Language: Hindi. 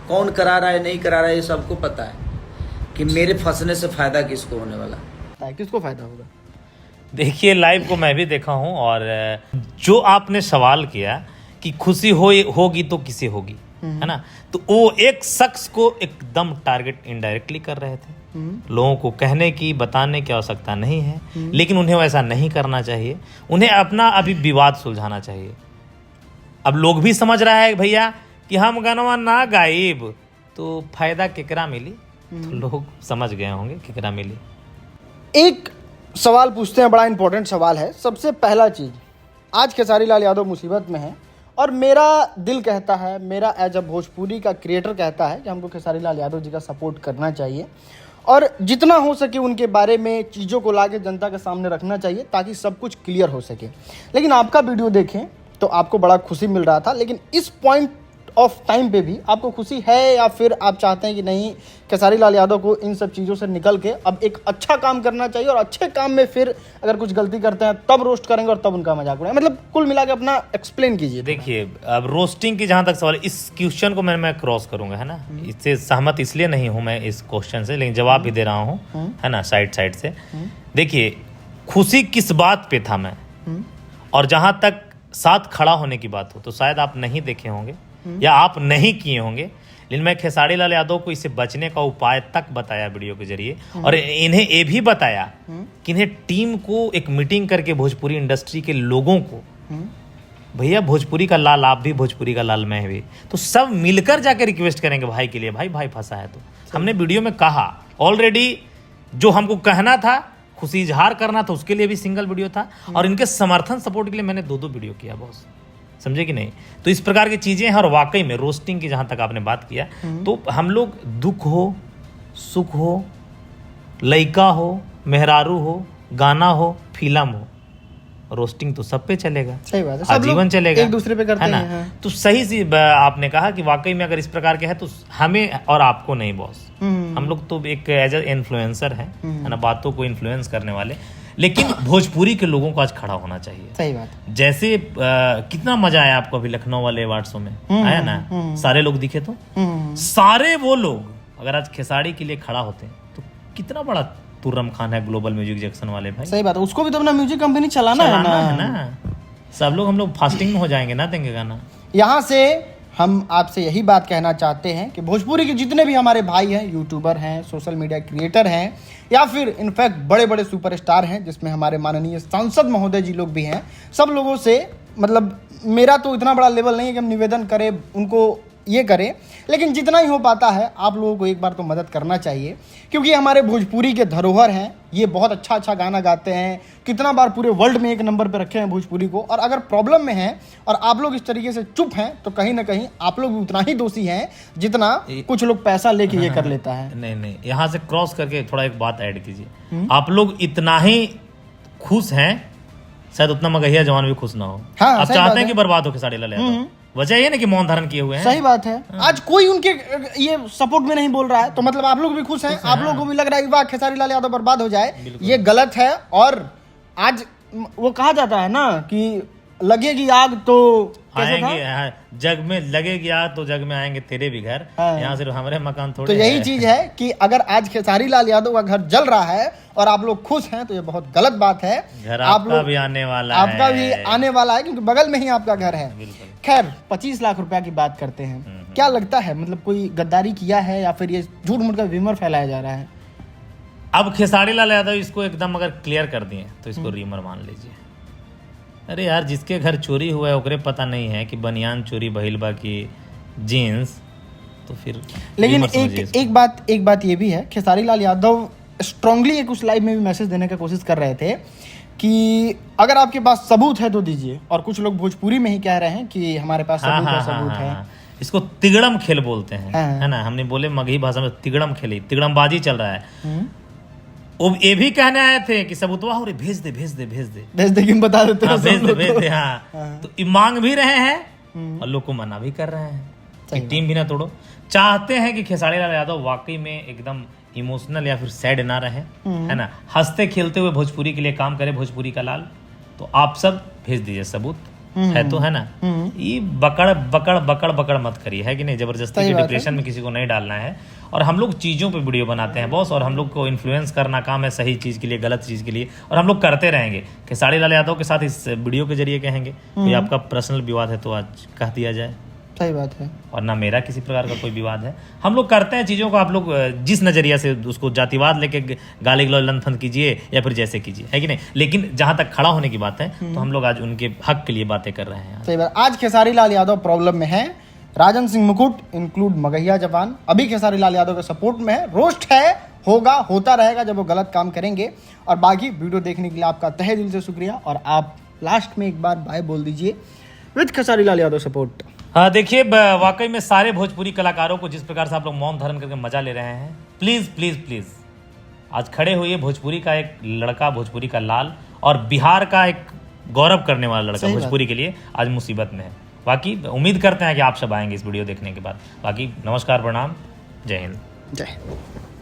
कौन करा रहा है नहीं करा रहा है ये सबको पता है कि मेरे फंसने से फायदा किसको होने वाला है, किसको फायदा होगा। देखिए लाइव को मैं भी देखा हूं और जो आपने सवाल किया कि खुशी होगी तो किसे होगी, है ना, तो वो एक शख्स को एकदम टारगेट इनडायरेक्टली कर रहे थे। लोगों को कहने की बताने की आवश्यकता नहीं है, लेकिन उन्हें वैसा नहीं करना चाहिए। उन्हें अपना अभी विवाद सुलझाना चाहिए। अब लोग भी समझ रहा है भैया कि हम गनवा ना गायब तो फायदा केकरा मिली, तो लोग समझ गए होंगे केकरा मिली। एक सवाल पूछते हैं, बड़ा इंपॉर्टेंट सवाल है। सबसे पहला चीज, आज खेसारी लाल यादव मुसीबत में है और मेरा दिल कहता है, मेरा एज अ भोजपुरी का क्रिएटर कहता है कि हमको खेसारी लाल यादव जी का सपोर्ट करना चाहिए और जितना हो सके उनके बारे में चीज़ों को लाके जनता के सामने रखना चाहिए ताकि सब कुछ क्लियर हो सके। लेकिन आपका वीडियो देखें तो आपको बड़ा खुशी मिल रहा था, लेकिन इस पॉइंट ऑफ टाइम पे भी आपको खुशी है या फिर आप चाहते हैं कि नहीं, खेसारी लाल यादव को इन सब चीज़ों से निकल के अब एक अच्छा काम करना चाहिए और अच्छे काम में फिर अगर कुछ गलती करते हैं तब रोस्ट करेंगे और तब उनका मजाक उड़ाएंगे? मतलब कुल मिला के अपना एक्सप्लेन कीजिए। देखिए अब रोस्टिंग की जहां तक सवाल, इस क्वेश्चन को मैं क्रॉस करूंगा, है ना, इससे सहमत इसलिए नहीं हूं मैं इस क्वेश्चन से, लेकिन जवाब भी दे रहा हूं, है ना, साइड से। देखिए खुशी किस बात पे था मैं, और जहां तक साथ खड़ा होने की बात हो तो शायद आप नहीं देखे होंगे या आप नहीं किए होंगे, लेकिन मैं खेसारी लाल यादव को इससे बचने का उपाय तक बताया वीडियो के जरिए, और इन्हें ये भी बताया कि इन्हें टीम को एक मीटिंग करके भोजपुरी इंडस्ट्री के लोगों को, भैया भोजपुरी का लाल आप भी, भोजपुरी का लाल मैं भी, तो सब मिलकर जाके रिक्वेस्ट करेंगे भाई के लिए, भाई फंसा है। तो हमने वीडियो में कहा ऑलरेडी, जो हमको कहना था, खुशी इजहार करना था, उसके लिए भी सिंगल वीडियो था, और इनके समर्थन सपोर्ट के लिए मैंने 2-2 वीडियो किया बॉस, समझे कि नहीं। तो इस प्रकार की चीजें हैं। और वाकई में रोस्टिंग की जहां तक आपने बात किया, तो हम लोग दुख हो, सुख हो, लइका हो, मेहरारू हो, गाना हो, फिल्म हो, रोस्टिंग तो सब पे चलेगा, सही बात है, आजीवन चलेगा, एक दूसरे पे करते हैं, है ना। तो सही सी आपने कहा कि वाकई में अगर इस प्रकार के है तो हमें और आपको नहीं बॉस, हम लोग तो एक एज ए इन्फ्लुएंसर है ना, बातों को इन्फ्लुएंस करने वाले, लेकिन भोजपुरी के लोगों को आज खड़ा होना चाहिए। सही बात। जैसे कितना मजा आया आपको अभी लखनऊ वाले अवार्ड शो में, आया ना, सारे लोग दिखे, तो सारे वो लोग अगर आज खेसारी के लिए खड़ा होते हैं तो कितना बड़ा तुर्रम खान है ग्लोबल म्यूजिक जंक्शन वाले भाई। सही बात है, उसको भी तो अपना म्यूजिक कंपनी चलाना है ना। सब लोग, हम लोग फास्टिंग में हो जाएंगे ना, देंगे गाना। यहाँ से हम आपसे यही बात कहना चाहते हैं कि भोजपुरी के जितने भी हमारे भाई हैं, यूट्यूबर हैं, सोशल मीडिया क्रिएटर हैं, या फिर इनफैक्ट बड़े बड़े सुपरस्टार हैं, जिसमें हमारे माननीय सांसद महोदय जी लोग भी हैं, सब लोगों से, मतलब मेरा तो इतना बड़ा लेवल नहीं है कि हम निवेदन करें, उनको ये करें, लेकिन जितना ही हो पाता है आप लोगों को एक बार तो मदद करना चाहिए, क्योंकि हमारे भोजपुरी के धरोहर हैं। ये बहुत अच्छा गाना गाते हैं, कितना बार पूरे वर्ल्ड में एक नंबर पे रखे हैं भोजपुरी को, और अगर प्रॉब्लम में हैं और आप लोग इस तरीके से चुप हैं तो कहीं ना कहीं आप लोग भी उतना ही दोषी हैं जितना कुछ लोग पैसा लेके ये कर लेता है। नहीं, यहाँ से क्रॉस करके थोड़ा एक बात ऐड कीजिए। आप लोग इतना ही खुश हैं, शायद उतना मगहिया जवान भी खुश ना हो। आप चाहते हैं कि बर्बाद हो खेसारी लाल यादव, वजह ये ना कि मौन धारण किए हुए हैं। सही बात है। आज कोई उनके ये सपोर्ट में नहीं बोल रहा है, तो मतलब आप लोग भी खुश हैं, आप लोगों को भी लग रहा है कि वाह खेसारी लाल यादव बर्बाद हो जाए, ये गलत है। और आज वो कहा जाता है ना कि लगेगी आग तो आएंगे, जग में लगेगी आग तो जग में आएंगे तेरे भी घर, यहाँ सिर्फ हमारे मकान थोड़े। तो यही चीज है कि अगर आज खेसारी लाल यादव का घर जल रहा है और आप लोग खुश हैं तो ये बहुत गलत बात है। घर आपका भी आने वाला है, आपका भी आने वाला है, क्योंकि बगल में ही आपका घर है। खैर 25 लाख रुपया की बात करते हैं, क्या लगता है, मतलब कोई गद्दारी किया है या फिर ये झूठ मूठ का र्यूमर फैलाया जा रहा है? अब खेसारी लाल यादव इसको एकदम अगर क्लियर कर दिए तो इसको र्यूमर मान लीजिए। अरे यार, जिसके घर चोरी हुआ है ओकरे पता नहीं है कि बनियान चोरी भइल बा की जीन्स, तो फिर लेकिन एक बात ये भी है, खेसारी लाल यादव स्ट्रांगली एक उस लाइव में भी मैसेज देने का कोशिश कर रहे थे कि अगर आपके पास सबूत है तो दीजिए, और कुछ लोग भोजपुरी में ही कह रहे हैं कि हमारे पास सबूत है। इसको तिगड़म खेल बोलते हैं, है ना, हमने बोले मगही भाषा में तिगड़म खेली, तिगड़मबाजी चल रहा है। वो ये भी कहने आए थे कि सबूतवा हो रे, भेज दे कि बता देते हैं, भेज दे। हाँ, तो मांग भी रहे हैं और लोग को मना भी कर रहे हैं, टीम भी ना तोड़ो। चाहते हैं कि खेसारी लाल यादव वाकई में एकदम इमोशनल या फिर सैड ना रहे, है ना, हंसते खेलते हुए भोजपुरी के लिए काम करे, भोजपुरी का लाल। तो आप सब भेज दीजिए सबूत, है तो है ना, ये बकड़ बकड़ बकड़ बकड़ मत करिए, है कि नहीं। जबरदस्ती के डिप्रेशन में किसी को नहीं डालना है। और हम लोग चीज़ों पे वीडियो बनाते हैं बॉस, और हम लोग को इन्फ्लुएंस करना काम है सही चीज़ के लिए, गलत चीज़ के लिए, और हम लोग करते रहेंगे। खेसारी लाल यादव के साथ इस वीडियो के जरिए कहेंगे कोई आपका पर्सनल विवाद है तो आज कह दिया जाए, सही बात है। और ना मेरा किसी प्रकार का कोई विवाद है। हम लोग करते हैं चीज़ों को, आप लोग जिस नज़रिया से उसको जातिवाद लेके गाली गलौज लंथन कीजिए या फिर जैसे कीजिए, है कि नहीं, लेकिन जहाँ तक खड़ा होने की बात है तो हम लोग आज उनके हक के लिए बातें कर रहे हैं। सही बात। आज खेसारी लाल यादव प्रॉब्लम में है, राजन सिंह मुकुट इंक्लूड मगहिया जवान अभी खेसारी लाल यादव के सपोर्ट में है। रोस्ट है, होगा, होता रहेगा जब वो गलत काम करेंगे। और बाकी वीडियो देखने के लिए आपका तहे दिल से शुक्रिया। और आप लास्ट में एक बार बाय बोल दीजिए विद खेसारी लाल यादव सपोर्ट। हाँ देखिए, वाकई में सारे भोजपुरी कलाकारों को जिस प्रकार से आप लोग मौन धारण करके मजा ले रहे हैं, प्लीज़ प्लीज़ प्लीज़ आज खड़े होइए। भोजपुरी का एक लड़का, भोजपुरी का लाल और बिहार का एक गौरव करने वाला लड़का भोजपुरी के लिए आज मुसीबत में है। बाकी उम्मीद करते हैं कि आप सब आएंगे इस वीडियो देखने के बाद। बाकी नमस्कार, प्रणाम, जय हिंद। जय हिंद।